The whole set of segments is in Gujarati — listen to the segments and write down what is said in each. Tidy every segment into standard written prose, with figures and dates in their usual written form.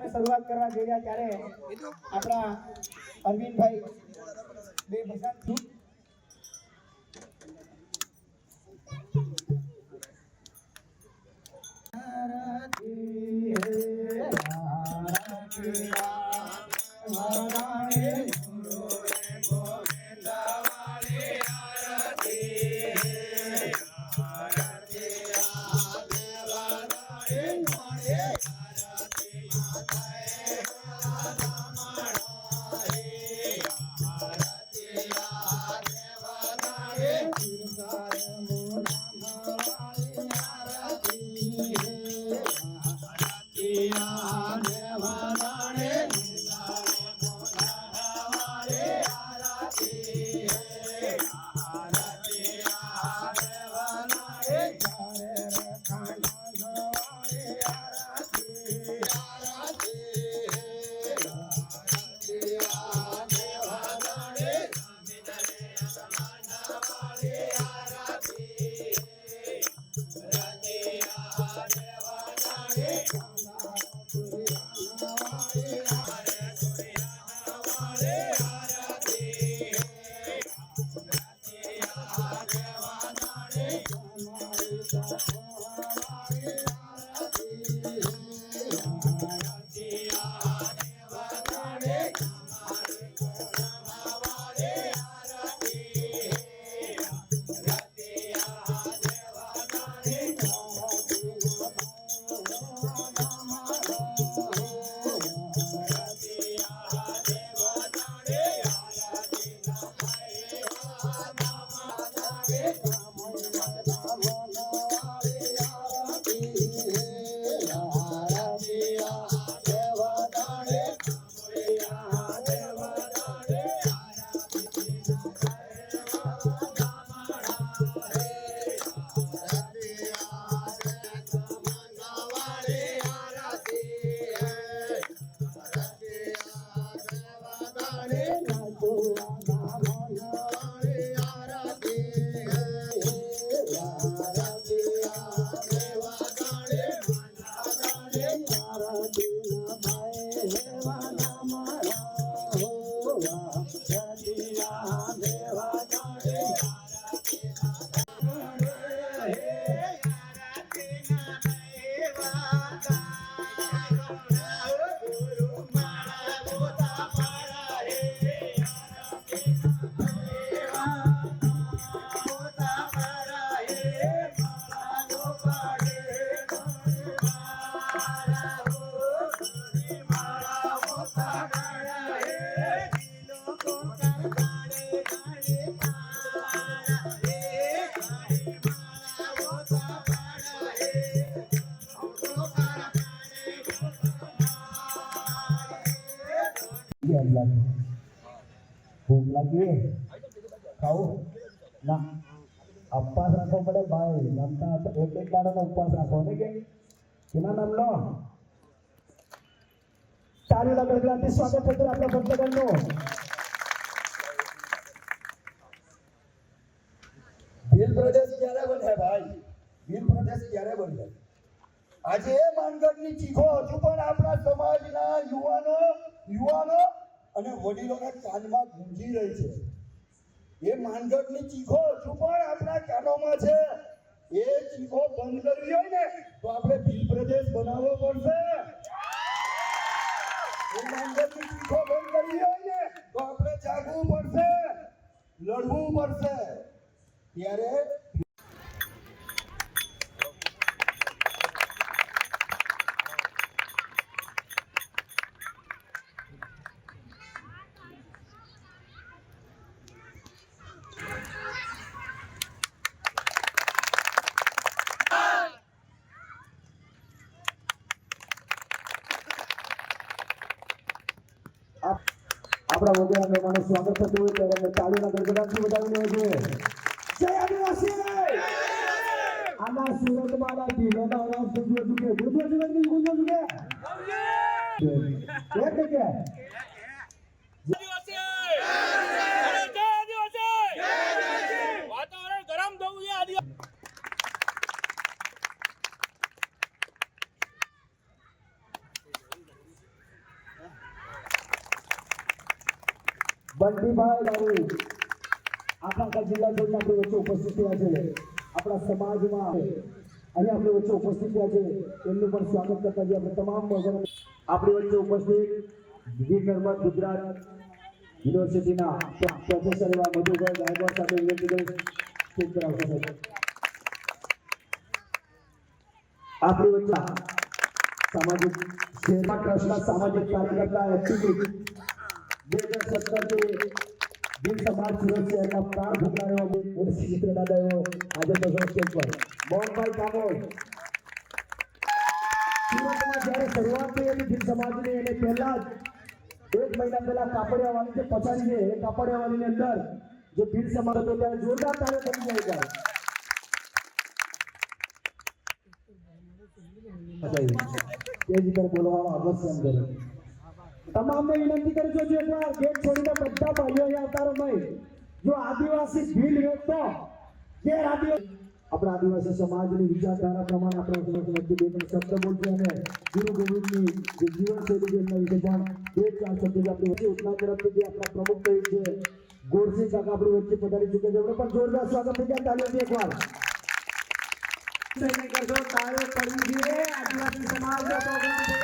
શરૂઆત કરવા જઈ રહ્યા ત્યારે આપણા અરવિંદભાઈ બે ભજન ભૂખ લાગી ખાવું ના ઉપવાસ રાખવો પડે ભાઈ લમતા એક દાડાનો ઉપવાસ રાખો ને કે કેના નામ લો તારીલા ગળગળાથી સ્વાગત છે આપણા ભક્તગણનું ભીલ પ્રદેશ ક્યારે બને ભાઈ ભીલ પ્રદેશ ક્યારે બને આજે માનગઢની ચીખો હજુ પણ આપણા સમાજના યુવાનો અને વડીલોના કાનમાં ગુંજી રહી છે એ માનગઢની ચીખો હજુ પણ આપણા કાનોમાં છે એ ચીખો બંધ કરવી હોય ને તો આપણે ભીલ પ્રદેશ બનાવવો પડશે એ માનગઢની ચીખો બંધ કરવી હોય ને તો આપણે જાગવું પડશે લડવું પડશે ત્યારે આપણા વગેરે મહેમાનો સ્વાગત થતું હોય ત્યારે તાળીના ગડગડાટથી વધાવી લેવું જોઈએ જય આદિવાસી આના સુરતમાં ઢીલોના અવાજ ગુંજો ચૂકે ગુંજો ચૂકે કે વાતાવરણ ગરમ થવું છે આદિવાસી બંટીભાઈ બાબુ આખા જિલ્લા જોઈને આપણી વચ્ચે ઉપસ્થિત થયા છે. આપણા સમાજમાં અહીં આપણી વચ્ચે ઉપસ્થિત થયા છે, એમનું પણ સ્વાગત કરતા જઈએ. આપણે તમામ આપણી વચ્ચે ઉપસ્થિત ગીર નર્મદ ગુજરાત યુનિવર્સિટીના પ્રોફેસર એવા મધુભાઈ ગાયકવાડ સાથે વિનંતી કરીશ સ્ટેજ પર આવશે. આપણી વચ્ચે સામાજિક શહેરમાં ટ્રસ્ટના સામાજિક કાર્યકર્તા એક્ટિવિસ્ટ 2017 થી ગીર સમાજ સુરત શહેરના પ્રાણ ભૂખના એવા ચિત્ર દાદા એવો આજે તો સ્ટેજ પર મોહનભાઈ કામોલ. સુરતમાં જ્યારે શરૂઆત થઈ હતી ગીર સમાજની, એને પહેલા જ 1 મહિના પહેલા કાપડિયાવાડી જે પછાડી છે એ કાપડિયાવાડીની અંદર જે ગીર સમાજ હતો ત્યારે જોરદાર તારે કરી જાય એ જ રીતે બોલવાનો અવશ્ય કરે. તમામને વિનંતી કરીશું જે એકવાર ગેટ છોડીને બધા ભાઈઓ અહીંયા આવતા રહો. ભાઈ જો આદિવાસી ભીલ વેચતો કે આપણા આદિવાસી સમાજની વિચારધારા પ્રમાણે આપણે બે ત્રણ શબ્દ બોલશે અને ગુરુ ગોવિંદની જે જીવનશૈલી છે એમના વિશે પણ 2-4 શબ્દ આપણી વચ્ચે ઉત્તરા તરફથી જે આપણા પ્રમુખ કહ્યું છે ગોરસિંહ કાકા આપણી વચ્ચે પધારી ચૂકે છે. પણ જોરદાર સ્વાગત થઈ ગયા તાલીઓથી એકવાર કરજો. તાળીઓ પડવી જોઈએ. આદિવાસી સમાજનો પ્રોગ્રામ છે.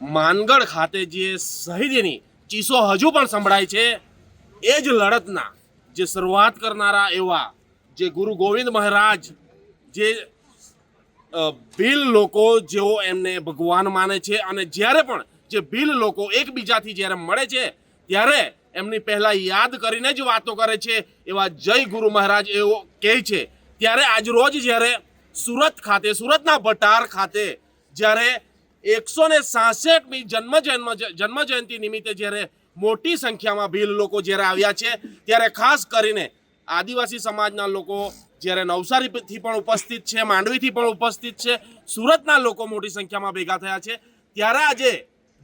માનગઢ ખાતે જે શહીદીની ચીસો હજુ પણ સંભળાય છે, એ જ લડતના જે શરૂઆત કરનારા એવા જે ગુરુ ગોવિંદ મહારાજ, જે ભીલ લોકો જેઓ એમને ભગવાન માને છે અને જ્યારે પણ જે ભીલ લોકો એકબીજાથી જ્યારે મળે છે ત્યારે એમની પહેલા યાદ કરીને જ વાતો કરે છે, એવા જય ગુરુ મહારાજ એવો કહે છે. ત્યારે આજરોજ જ્યારે સુરત ખાતે, સુરતના ભટાર ખાતે જ્યારે 166મી જન્મ જયંતિ નિમિત્તે જ્યારે મોટી સંખ્યામાં ભીલ લોકો જ્યારે આવ્યા છે, ત્યારે ખાસ કરીને આદિવાસી સમાજના લોકો જ્યારે નવસારીથી પણ ઉપસ્થિત છે, માંડવીથી પણ ઉપસ્થિત છે, સુરતના લોકો મોટી સંખ્યામાં ભેગા થયા છે. ત્યારે આજે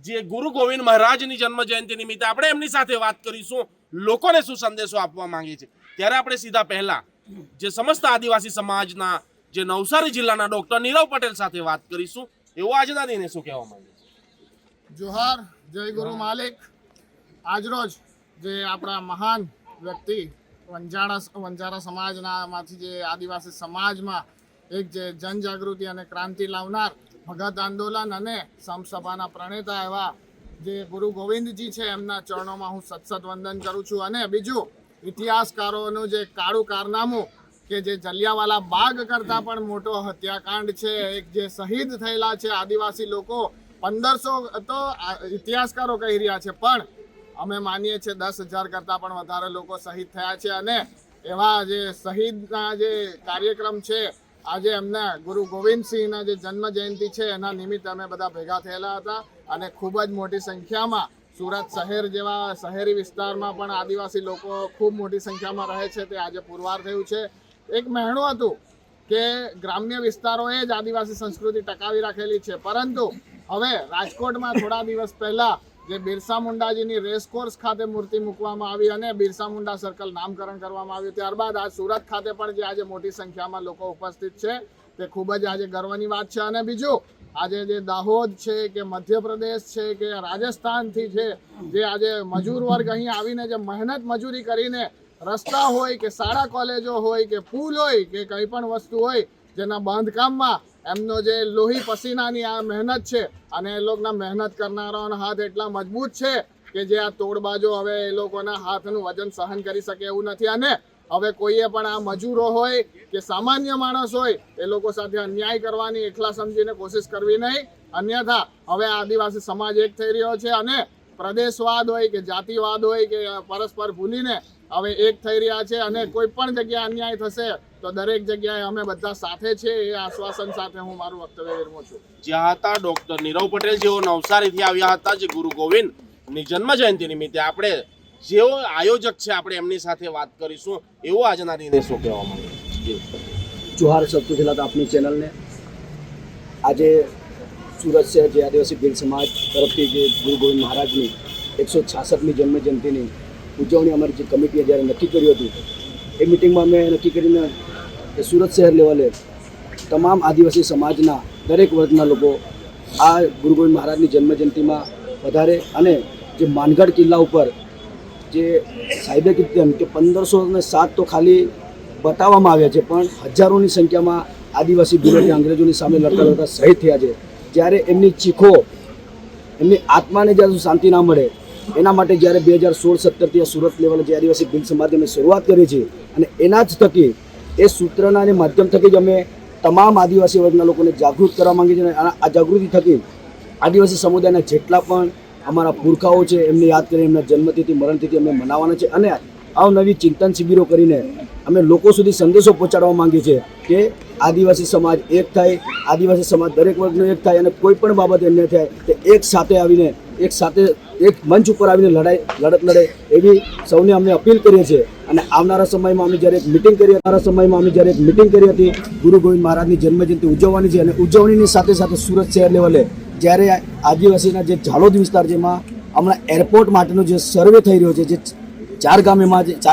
જે ગુરુ ગોવિંદ મહારાજની જન્મ જયંતિ નિમિત્તે આપણે એમની સાથે વાત કરીશું, લોકોને શું સંદેશો આપવા માંગે છે. ત્યારે આપણે સીધા પહેલા જે સમસ્ત આદિવાસી સમાજના જે નવસારી જિલ્લાના ડોક્ટર નીરવ પટેલ સાથે વાત કરીશું. એવો આજના દિને શું કહેવા માંગે છે? જોહાર, જય ગુરુ માલિક. આજરોજ જે આપણા મહાન વ્યક્તિ વંજારા સમાજનામાંથી જે આદિવાસી સમાજમાં એક જે જનજાગૃતિ અને ક્રાંતિ લાવનાર ભગત આંદોલન અને સમસભાના પ્રણેતા એવા જે ગુરુ ગોવિંદજી છે, એમના ચરણોમાં હું સતસત વંદન કરું છું. અને બીજું, ઇતિહાસકારોનું જે કાળું કારનામું કે જે જલિયાવાલા બાગ કરતાં પણ મોટો હત્યાકાંડ છે, એક જે શહીદ થયેલા છે આદિવાસી લોકો, 1500 તો ઇતિહાસકારો કહી રહ્યા છે, પણ અમે માનીએ છીએ 10,000 કરતાં પણ વધારે લોકો શહીદ થયા છે. અને એવા જે શહીદના જે કાર્યક્રમ છે, આજે એમના ગુરુ ગોવિંદસિંહના જે જન્મ જયંતિ છે એના નિમિત્તે અમે બધા ભેગા થયેલા હતા અને ખૂબ જ મોટી સંખ્યામાં સુરત શહેર જેવા શહેરી વિસ્તારમાં પણ આદિવાસી લોકો ખૂબ મોટી સંખ્યામાં રહે છે તે આજે પુરવાર થયું છે. એક મહેણું હતું કે ગ્રામ્ય વિસ્તારોએ જ આદિવાસી સંસ્કૃતિ ટકાવી રાખેલી છે, પરંતુ હવે રાજકોટમાં થોડા દિવસ પહેલા જે બિરસા મુંડાજીની રેસકોર્સ ખાતે મૂર્તિ મૂકવામાં આવી અને બિરસા મુંડા સર્કલ નામકરણ કરવામાં આવ્યું. ત્યારબાદ આ સુરત ખાતે પણ જે આજે મોટી સંખ્યામાં લોકો ઉપસ્થિત છે તે ખૂબ જ આજે ગર્વની વાત છે. અને બીજું, આજે જે દાહોદ છે કે મધ્યપ્રદેશ છે કે રાજસ્થાનથી છે જે આજે મજૂર વર્ગ અહીં આવીને જે મહેનત મજૂરી કરીને રસ્તા હોય કે શાળા કોલેજો હોય કે પુલ હોય કે કંઈ પણ વસ્તુ હોય જેના બાંધકામમાં એમનો જે લોહી પસીનાની આ મહેનત છે અને એ લોકોના મહેનત કરનારાઓના હાથ એટલા મજબૂત છે કે જે આ તોડબાજો હવે એ લોકોના હાથનું વજન સહન કરી શકે એવું નથી. અને હવે કોઈએ પણ આ મજૂરો હોય કે સામાન્ય માણસ હોય એ લોકો સાથે અન્યાય કરવાની એકલા સમજીને કોશિશ કરવી નહીં, અન્યથા હવે આદિવાસી સમાજ એક થઈ રહ્યો છે અને પ્રદેશવાદ હોય કે જાતિવાદ હોય કે પરસ્પર ભૂલીને હવે એક થઈ રહ્યા છે અને કોઈ પણ જગ્યાએ અન્યાય થશે તો દરેક જગ્યાએ અમે બધા સાથે છે એ આશ્વાસન સાથે હું મારું વક્તવ્ય વિરમું છું. જ્યાં હતા ડોક્ટર નીરવ પટેલ જેઓ નવસારીથી આવ્યા હતા, જે ગુરુ ગોવિંદની જન્મ જયંતિ નિમિત્તે આપણે જેઓ આયોજક છે આપણે એમની સાથે વાત કરીશું. એવો આજના દિને શું કહેવા માંગે? જોહાર સૌથી પહેલાં તો આપની ચેનલને. આજે સુરત શહેર જે આદિવાસી ભીલ સમાજ તરફથી જે ગુરુ ગોવિંદ મહારાજની 166મી જન્મ જયંતિની ઉજવણી અમારી જે કમિટીએ જ્યારે નક્કી કર્યું હતું એ મિટિંગમાં અમે નક્કી કરીને કે સુરત શહેર લેવલે તમામ આદિવાસી સમાજના દરેક વર્ગના લોકો આ ગુરુ ગોવિંદ મહારાજની જન્મ જયંતિમાં વધારે અને જે માનગઢ કિલ્લા ઉપર જે સાહેબે કીધું કે 1507 તો ખાલી બતાવવામાં આવ્યા છે, પણ હજારોની સંખ્યામાં આદિવાસી ભીલો અંગ્રેજોની સામે લડતા લડતા શહીદ થયા છે. જ્યારે એમની ચીખો એમની આત્માને જ્યારે શાંતિ ના મળે એના માટે જ્યારે 2016-17થી સુરત લેવલે જે આદિવાસી ભીલ સમાજની અમે શરૂઆત કરી છે અને એના જ થકી એ સૂત્રના અને માધ્યમ થકી જ અમે તમામ આદિવાસી વર્ગના લોકોને જાગૃત કરવા માંગીએ છીએ. અને આ જાગૃતિ થકી આદિવાસી સમુદાયના જેટલા પણ અમારા પુરખાઓ છે એમને યાદ કરીને એમના જન્મતિથિ મરણતિથિ અમે મનાવવાના છે અને અવનવી ચિંતન શિબિરો કરીને અમે લોકો સુધી સંદેશો પહોંચાડવા માંગીએ છીએ કે આદિવાસી સમાજ એક થાય, આદિવાસી સમાજ દરેક વર્ગનો એક થાય અને કોઈ પણ બાબતે અન્યાય થાય તો એક સાથે આવીને એક મંચ ઉપર આવીને લડત લડે એવી સૌને અમે અપીલ કરીએ છીએ. અને આવનારા સમયમાં અમે જ્યારે એક મિટિંગ કરી હતી ગુરુ ગોવિંદ મહારાજની જન્મજયંતિ ઉજવવાની છે અને ઉજવણીની સાથે સાથે સુરત શહેર લેવલે જ્યારે આદિવાસીના જે ઝાલોદ વિસ્તાર જેમાં હમણાં એરપોર્ટ માટેનો જે સર્વે થઈ રહ્યો છે, જે 4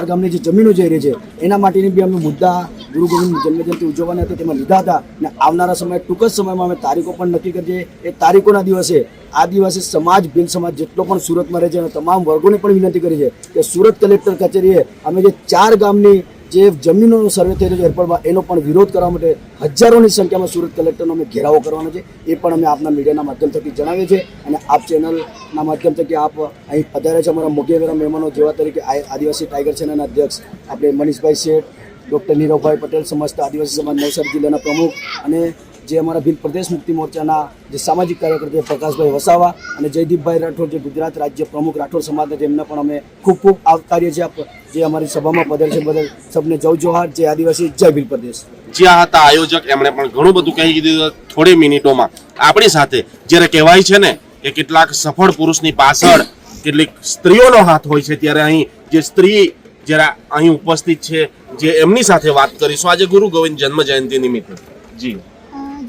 ગામની જે જમીનો જઈ રહી છે એના માટેની બી અમે મુદ્દા ગુરુ ગોવિંદ જન્મજયંતિ ઉજવવાની હતી તેમાં લીધા હતા. અને આવનારા સમય ટૂંક જ સમયમાં અમે તારીખો પણ નક્કી કરીએ. એ તારીખોના દિવસે આદિવાસી સમાજ ભીલ સમાજ જેટલો પણ સુરતમાં રહે છે અને તમામ વર્ગોને પણ વિનંતી કરી છે કે સુરત કલેક્ટર કચેરીએ અમે જે 4 ગામની જે જમીનોનો સર્વે થઈ રહ્યો છે એરપોર્ટમાં એનો પણ વિરોધ કરવા માટે હજારોની સંખ્યામાં સુરત કલેક્ટરનો અમે ઘેરાવો કરવાનો છે. એ પણ અમે આપના મીડિયાના માધ્યમ થકી જણાવીએ છીએ અને આપ ચેનલના માધ્યમ થકી આપ અહીં પધાર્યા છે અમારા મોગેવેરા મહેમાનો જેવા તરીકે આદિવાસી ટાઈગર સેનાના અધ્યક્ષ આપણે મનીષભાઈ શેઠ, ડૉક્ટર નીરવભાઈ પટેલ, સમસ્ત આદિવાસી સમાજ નવસારી જિલ્લાના પ્રમુખ અને જે અમારા ભીલ પ્રદેશ મુક્તિ મોરચાના જે સામાજિક કાર્યકર્તા પ્રકાશભાઈ વસાવા અને જયદીપભાઈ રાઠોડ જે ગુજરાત રાજ્ય પ્રમુખ રાઠોડ સમાજના જેમના પણ અમે ખૂબ ખૂબ આવકારીએ છીએ જે અમારી સભામાં પધારે છે. બદલ સબને જય જોહાર, જય આદિવાસી, જય ભીલ પ્રદેશ. જ્યાં હતા આયોજક એમણે પણ ઘણું બધું કહી દીધું થોડી મિનિટોમાં. આપણી સાથે જ્યારે કહેવાય છે ને કે કેટલાક સફળ પુરુષની પાછળ કેટલીક સ્ત્રીઓનો હાથ હોય છે, ત્યારે અહીં જે સ્ત્રી જરા અહીં ઉપસ્થિત છે જે એમની સાથે વાત કરીશું આજે ગુરુ ગોવિંદ જન્મ જયંતિ નિમિત્તે. જી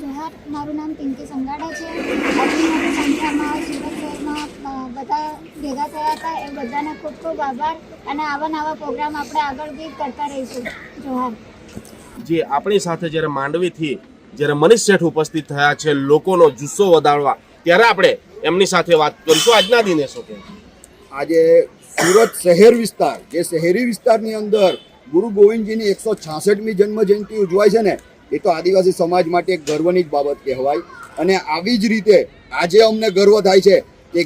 જોહાર, મારું નામ પિંકી સંગાડા છે. આટલી મોટી સંખ્યામાં સુરત શહેરમાં બધા ભેગા થયા હતા એ બધાને ખૂબ ખૂબ આભાર અને આવા પ્રોગ્રામ આપણે આગળ બી કરતા રહીશું. જોહાર. જે આપણી સાથે જ્યારે માંડવીથી જ્યારે મનીષ શેઠ ઉપસ્થિત થયા છે લોકોનો જુસ્સો વધારવા, ત્યારે આપણે એમની સાથે વાત કરીશું. આજના દિને શું કહે? આજે સુરત શહેર વિસ્તાર જે શહેરી વિસ્તારની અંદર ગુરુ ગોવિંદજીની 166મી જન્મ જયંતિ ઉજવાય છે ને એ તો આદિવાસી સમાજ માટે એક ગર્વની જ બાબત કહેવાય. અને આવી જ રીતે આજે અમને ગર્વ થાય છે કે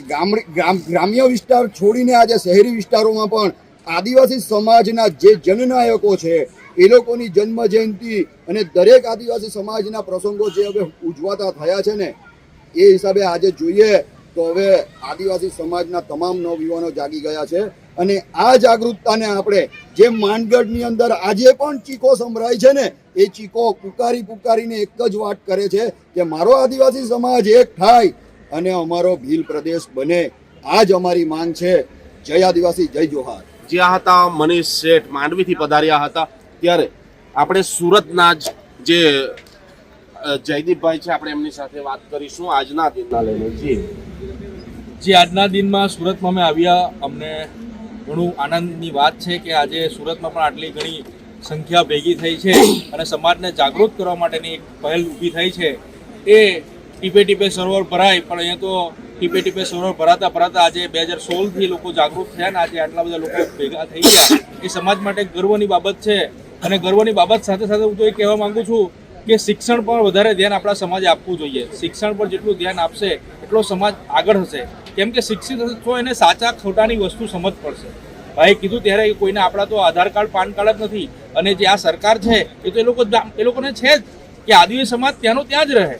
ગ્રામ્ય વિસ્તાર છોડીને આજે શહેરી વિસ્તારોમાં પણ આદિવાસી સમાજના જે જનનાયકો છે એ લોકોની જન્મ જયંતિ અને દરેક આદિવાસી સમાજના પ્રસંગો જે હવે ઉજવાતા થયા છે ને એ હિસાબે આજે જોઈએ તો હવે આદિવાસી સમાજના તમામ નવયુવાનો જાગી ગયા છે. અને આ જાગૃતતાને આપણે જે માનગઢની અંદર આજે પણ ચીખો સંભળાય છે ને એ ચીખો પુકારીને એક જ વાત કરે છે કે મારો આદિવાસી સમાજ એક થાય અને અમારો ભીલ પ્રદેશ બને. આ જ અમારી માંગ છે. જય આદિવાસી, જય જોહાર. જ્યાં હતા મનીષ શેઠ માંડવીથી પધાર્યા હતા, ત્યારે આપણે સુરતના જે જયદીપભાઈ છે, આપણે એમની સાથે વાત કરીશું આજના દિનના લઈને. જે આજના દિનમાં સુરતમાં અમે આવ્યા, અમને ઘણું આનંદની વાત છે કે આજે સુરતમાં પણ આટલી ઘણી સંખ્યા ભેગી થઈ છે અને સમાજને જાગૃત કરવા માટેની એક પહેલ ઊભી થઈ છે. એ ટીપે ટીપે સરોવર ભરાય, પણ અહીંયા તો ટીપે ટીપે સરોવર ભરાતા ભરાતા આજે 2016થી લોકો જાગૃત થયા ને આજે આટલા બધા લોકો ભેગા થઈ ગયા. એ સમાજ માટે ગર્વની બાબત છે. અને ગર્વની બાબત સાથે સાથે હું તો એ કહેવા માંગુ છું કે શિક્ષણ પર વધારે ધ્યાન આપણા સમાજે આપવું જોઈએ. શિક્ષણ પર જેટલું ધ્યાન આપશે એટલો સમાજ આગળ હશે. કેમ કે શિક્ષિત હશે તો એને સાચા ખોટાની વસ્તુ સમજ પડશે. ભાઈ કીધું ત્યારે કોઈને આપણા તો આધાર કાર્ડ પાન કાર્ડ જ નથી. અને જે આ સરકાર છે એ તો એ લોકોને છે જ કે આદિવાસી સમાજ ત્યાંનો ત્યાં જ રહે.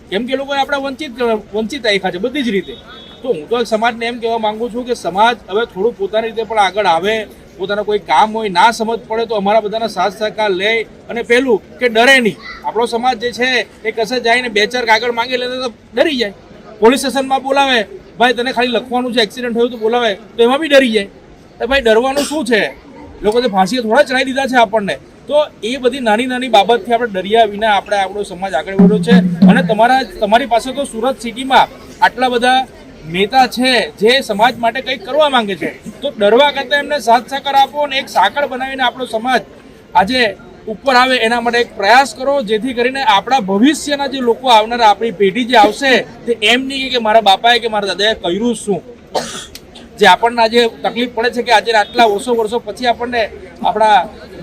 કેમ કે એ લોકોએ આપણે વંચિત રાખ્યા છે બધી જ રીતે. તો હું તો સમાજને એમ કહેવા માંગુ છું કે સમાજ હવે થોડું પોતાની રીતે પણ આગળ આવે. પોતાના કોઈ કામ હોય ના સમજ પડે તો અમારા બધાના સાથ સહકાર લે. અને પહેલું કે ડરે નહીં. આપણો સમાજ જે છે એ કશે જઈને 2-4 કાગળ માંગી લે તો ડરી જાય. પોલીસ સ્ટેશનમાં બોલાવે, ભાઈ તને ખાલી લખવાનું છે, એક્સિડન્ટ થયું તો બોલાવે તો એમાં બી ડરી જાય. તો ભાઈ ડરવાનું શું છે? લોકો તો ફાંસીએ થોડા ચડાવી દીધા છે આપણને. તો એ બધી નાની નાની બાબતથી આપણે ડર્યા વિના આપણે આપણો સમાજ આગળ વધ્યો છે. અને તમારી પાસે તો સુરત સિટીમાં આટલા બધા નેતા છે જે સમાજ માટે કંઈક કરવા માંગે છે. તો ડરવા કરતાં એમને સાથ સહકાર આપો અને એક સાંકળ બનાવીને આપણો સમાજ આજે ઉપર આવે એના માટે એક પ્રયાસ કરો, જેથી કરીને આપણા ભવિષ્યના જે લોકો આવનારા આપણી પેઢી જે આવશે તે એમ નહીં કે મારા બાપાએ કે મારા દાદાએ કર્યું શું. જે આપણને આજે તકલીફ પડે છે કે આજે આટલા વર્ષો પછી આપણને આપણા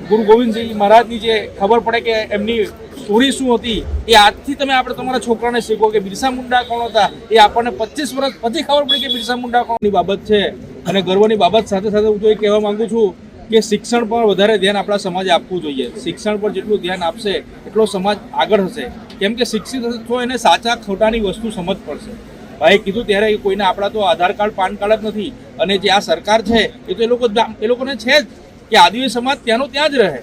ગુરુ ગોવિંદસિંહ મહારાજની જે ખબર પડે કે એમની સ્ટોરી શું હતી, એ આજથી તમે આપણે તમારા છોકરાને શીખો કે બિરસા મુંડા કોણ હતા. એ આપણને 25 વર્ષ પછી ખબર પડી કે બિરસા મુંડા કોણની બાબત છે. અને ગર્વની બાબત સાથે સાથે હું તો એ કહેવા માંગુ છું કે શિક્ષણ પર વધારે ધ્યાન આપણા સમાજે આપવું જોઈએ. શિક્ષણ પર જેટલું ધ્યાન આપશે એટલો સમાજ આગળ હશે. કેમ કે શિક્ષિત હશે તો એને સાચા ખોટાની વસ્તુ સમજ પડશે. ભાઈ કીધું ત્યારે કોઈને આપણા તો આધાર કાર્ડ પાન કાર્ડ જ નથી. અને જે આ સરકાર છે એ તો એ લોકોને છે જ કે આદિવાસી સમાજ ત્યાંનો ત્યાં જ રહે.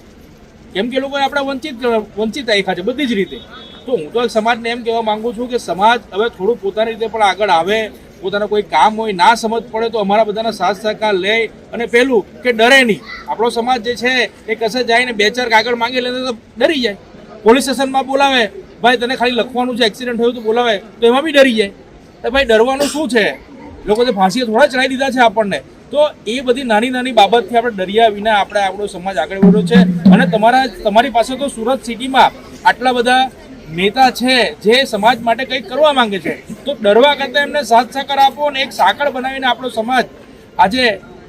કેમ કે એ લોકોએ આપણે વંચિત રાખ્યા છે બધી જ રીતે. તો હું તો સમાજને એમ કહેવા માંગુ છું કે સમાજ હવે થોડું પોતાની રીતે પણ આગળ આવે. પોતાના કોઈ કામ હોય ના સમજ પડે તો અમારા બધાના સાથ સહકાર લે. અને પહેલું કે ડરે નહીં. આપણો સમાજ જે છે એ કશે જઈને 2-4 કાગળ માંગી લે તો ડરી જાય. પોલીસ સ્ટેશનમાં બોલાવે, ભાઈ તને ખાલી લખવાનું છે, એક્સિડન્ટ થયું તો બોલાવે તો એમાં બી ડરી જાય. તો ભાઈ ડરવાનું શું છે? લોકો તો ફાંસીએ થોડા ચડાવી દીધા છે આપણને. તો એ બધી નાની નાની બાબતથી આપણે ડર્યા વિના આપણે આપણો સમાજ આગળ વધ્યો છે. અને તમારી પાસે તો સુરત સિટીમાં આટલા બધા નેતા છે જે સમાજ માટે કંઈક કરવા માંગે છે. તો ડરવા કરતાં એમને સાથ સહકાર આપો અને એક સાંકળ બનાવીને આપણો સમાજ આજે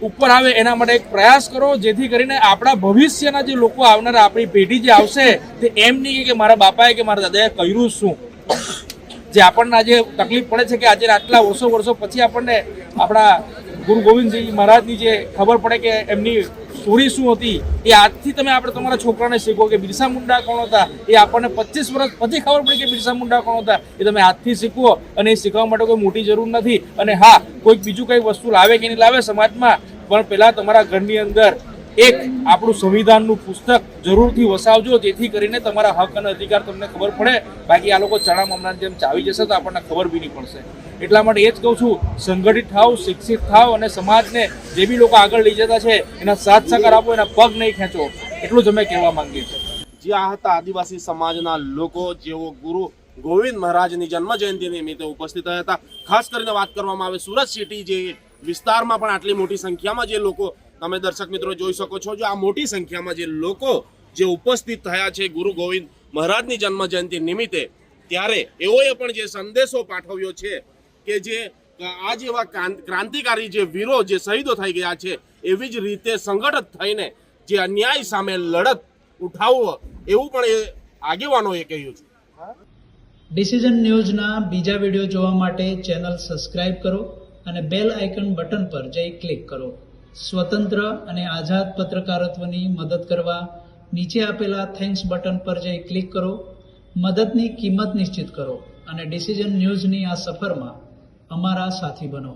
ઉપર આવે એના માટે એક પ્રયાસ કરો, જેથી કરીને આપણા ભવિષ્યના જે લોકો આવનારા આપણી પેઢી જે આવશે તે એમ નહીં કે મારા બાપાએ કે મારા દાદાએ કર્યું શું. જે આપણને આજે તકલીફ પડે છે કે આજે આટલા વર્ષો પછી આપણને આપણા ગુરુ ગોવિંદસિંહ મહારાજની જે ખબર પડે કે એમની સ્ટોરી શું હતી, એ આજથી તમે આપણે તમારા છોકરાને શીખો કે બિરસા મુંડા કોણ હતા. એ આપણને 25 વર્ષ પછી ખબર પડી કે બિરસા મુંડા કોણ હતા. એ તમે આજથી શીખવો. અને એ શીખવા માટે કોઈ મોટી જરૂર નથી. અને હા, કોઈક બીજું કંઈ વસ્તુ લાવે કે નહીં લાવે સમાજમાં, પણ પહેલાં તમારા ઘરની અંદર એક આપણું સંવિધાનનું પુસ્તક જરૂરથી વસાવજો, જેથી કરીને તમારા હક અને અધિકાર તમને ખબર પડે. બાકી આ લોકો ચણા મમરાની જેમ ચાવી જશે તો આપણને ખબર બી નહીં પડશે. એટલા માટે એ જ કહું છું, સંગઠિત થાવ, શિક્ષિત થાવ અને સમાજને જે બી લોકો આગળ લઈ જતા છે એના સાથ સહકાર આપો, એના પગ નહીં ખેંચો. એટલું જ અમે કહેવા માંગીએ છીએ. જ્યાં હતા આદિવાસી સમાજના લોકો જેઓ ગુરુ ગોવિંદ મહારાજની જન્મ જયંતિ નિમિત્તે ઉપસ્થિત થયા હતા. ખાસ કરીને વાત કરવામાં આવે સુરત સિટી જે વિસ્તારમાં પણ આટલી મોટી સંખ્યામાં જે લોકો તમે દર્શક મિત્રો જોઈ શકો છો, જો આ મોટી સંખ્યામાં જે લોકો જે ઉપસ્થિત થયા છે ગુરુ ગોવિંદ મહારાજની જન્મ જયંતિ નિમિત્તે, ત્યારે એઓએ પણ જે સંદેશો પાઠવ્યો છે કે જે આ જેવા ક્રાંતિકારી જે વીરો જે શહીદો થઈ ગયા છે, એવી જ રીતે સંગઠિત થઈને જે અન્યાય સામે લડત ઉઠાવવો, એવું પણ એ આગેવાનોએ કહ્યું છે. ડિસિઝન ન્યૂઝના બીજા વિડીયો જોવા માટે ચેનલ સબસ્ક્રાઇબ કરો અને બેલ આઇકન બટન પર જઈ ક્લિક કરો. સ્વતંત્ર અને આઝાદ પત્રકારત્વની મદદ કરવા નીચે આપેલા થેન્ક્સ બટન પર જઈ ક્લિક કરો. મદદની કિંમત નિશ્ચિત કરો અને ડિસિઝન ન્યૂઝની આ સફરમાં અમારા સાથી બનો.